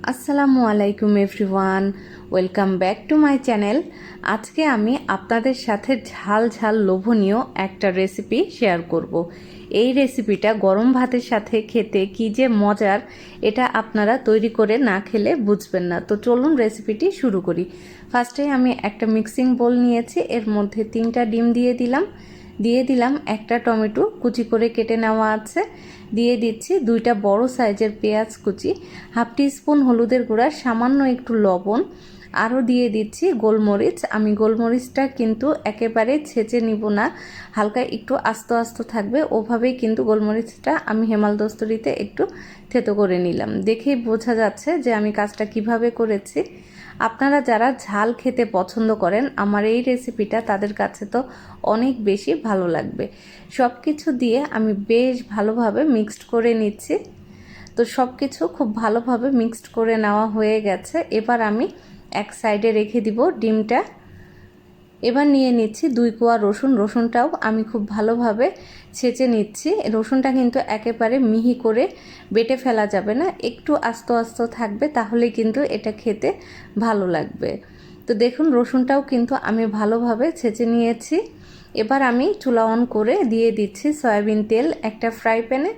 আসসালামু আলাইকুম everyone, welcome back to my channel. আজকে আমি আপনাদের সাথে ঝাল ঝাল লোভনীয় একটা রেসিপি শেয়ার করব। এই রেসিপিটা গরম ভাতের সাথে খেতে কি যে মজার, এটা আপনারা তৈরি করে না খেলে বুঝবেন না। তো চলুন রেসিপিটি শুরু করি। ফার্স্টে আমি একটা মিক্সিং বোল নিয়েছি, এর মধ্যে 3টা ডিম দিয়ে দিলাম একটা টমেটো কুচি করে কেটে নেওয়া আছে, দিয়ে দিচ্ছি 2টা বড় সাইজের পেঁয়াজ কুচি, হাফ টিস্পুন হলুদের গুঁড়া, সামান্য একটু লবণ, আরও দিয়ে দিচ্ছি গোলমরিচ। আমি গোলমরিচটা কিন্তু একেবারে ছেঁচে নিব না, হালকা একটু আস্ত আস্ত থাকবে, ওভাবেই কিন্তু গোলমরিচটা আমি হেমাল দস্তরিতে একটু থেতো করে নিলাম। দেখেই বোঝা যাচ্ছে যে আমি কাজটা কিভাবে করেছি। আপনারা যারা ঝাল খেতে পছন্দ করেন, আমার এই রেসিপিটা তাদের কাছে তো অনেক বেশি ভালো লাগবে। সব কিছু দিয়ে আমি বেশ ভালোভাবে মিক্সড করে নিচ্ছি। তো সব কিছু খুব ভালোভাবে মিক্সড করে নেওয়া হয়ে গেছে। এবার আমি এক সাইডে রেখে দিব ডিমটা। এবার নিয়ে নিচ্ছি 2 কোয়া রসুন। রসুনটাও আমি খুব ভালোভাবে ছেঁচে নিচ্ছি। রসুনটা কিন্তু একেবারে মিহি করে বেটে ফেলা যাবে না, একটু আস্ত আস্ত থাকবে, তাহলে কিন্তু এটা খেতে ভালো লাগবে। তো দেখুন রসুনটাও কিন্তু আমি ভালোভাবে ছেঁচে নিয়েছি। এবার আমি চুলা অন করে দিয়ে দিচ্ছি সয়াবিন তেল একটা ফ্রাই প্যানে।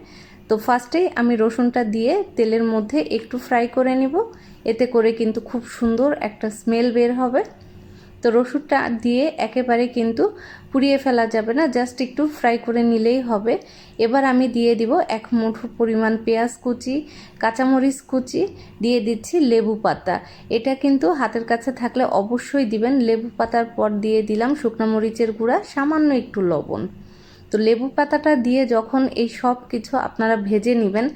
তো ফার্স্টেই আমি রসুনটা দিয়ে তেলের মধ্যে একটু ফ্রাই করে নিব, এতে করে কিন্তু খুব সুন্দর একটা স্মেল বের হবে। তো রসুনটা দিয়ে একেবারে কিন্তু পুড়িয়ে ফেলা যাবে না, জাস্ট একটু ফ্রাই করে নিলেই হবে। এবার আমি দিয়ে দিব 1 মুঠো পরিমাণ পেঁয়াজ কুচি, কাঁচামরিচ কুচি, দিয়ে দিচ্ছি লেবু পাতা। এটা কিন্তু হাতের কাছে থাকলে অবশ্যই দিবেন। লেবু পাতার পর দিয়ে দিলাম শুকনো মরিচের গুঁড়া, সামান্য একটু লবণ। তো লেবু পাতাটা দিয়ে যখন এই সব কিছু আপনারা ভেজে নেবেন,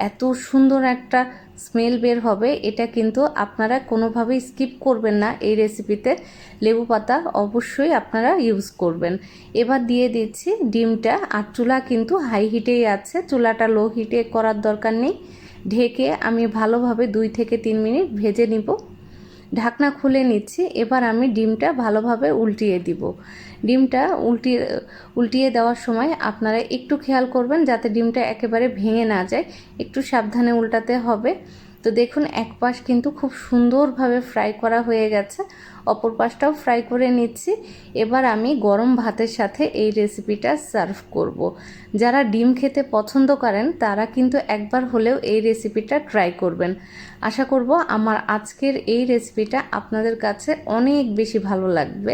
এত সুন্দর একটা স্মেল বের হবে, এটা কিন্তু আপনারা কোনোভাবেই স্কিপ করবেন না। এই রেসিপিতে লেবু পাতা অবশ্যই আপনারা ইউজ করবেন। এবার দিয়ে দিচ্ছি ডিমটা। আর চুলা কিন্তু হাই হিটেই আছে, চুলাটা লো হিটে করার দরকার নেই। ঢেকে আমি ভালোভাবে 2 থেকে 3 মিনিট ভেজে নিব। ঢাকনা খুলে নিচ্ছি। এবার আমি ডিমটা ভালোভাবে উল্টিয়ে দিব। ডিমটা উল্টিয়ে দেওয়ার সময় আপনারা একটু খেয়াল করবেন যাতে ডিমটা একেবারে ভেঙে না যায়, একটু সাবধানে উল্টাতে হবে। তো দেখুন এক পাশ কিন্তু খুব সুন্দরভাবে ফ্রাই করা হয়ে গেছে, অপর পাশটাও ফ্রাই করে নিচ্ছি। এবার আমি গরম ভাতের সাথে এই রেসিপিটা সার্ভ করব। যারা ডিম খেতে পছন্দ করেন তারা কিন্তু একবার হলেও এই রেসিপিটা ট্রাই করবেন। আশা করব আমার আজকের এই রেসিপিটা আপনাদের কাছে অনেক বেশি ভালো লাগবে।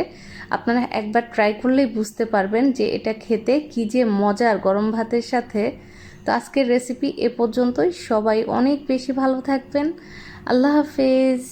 আপনারা একবার ট্রাই করলেই বুঝতে পারবেন যে এটা খেতে কী যে মজার গরম ভাতের সাথে। তো আজকের রেসিপি এ পর্যন্তই। সবাই অনেক বেশি ভালো থাকবেন। আল্লাহ হাফেজ।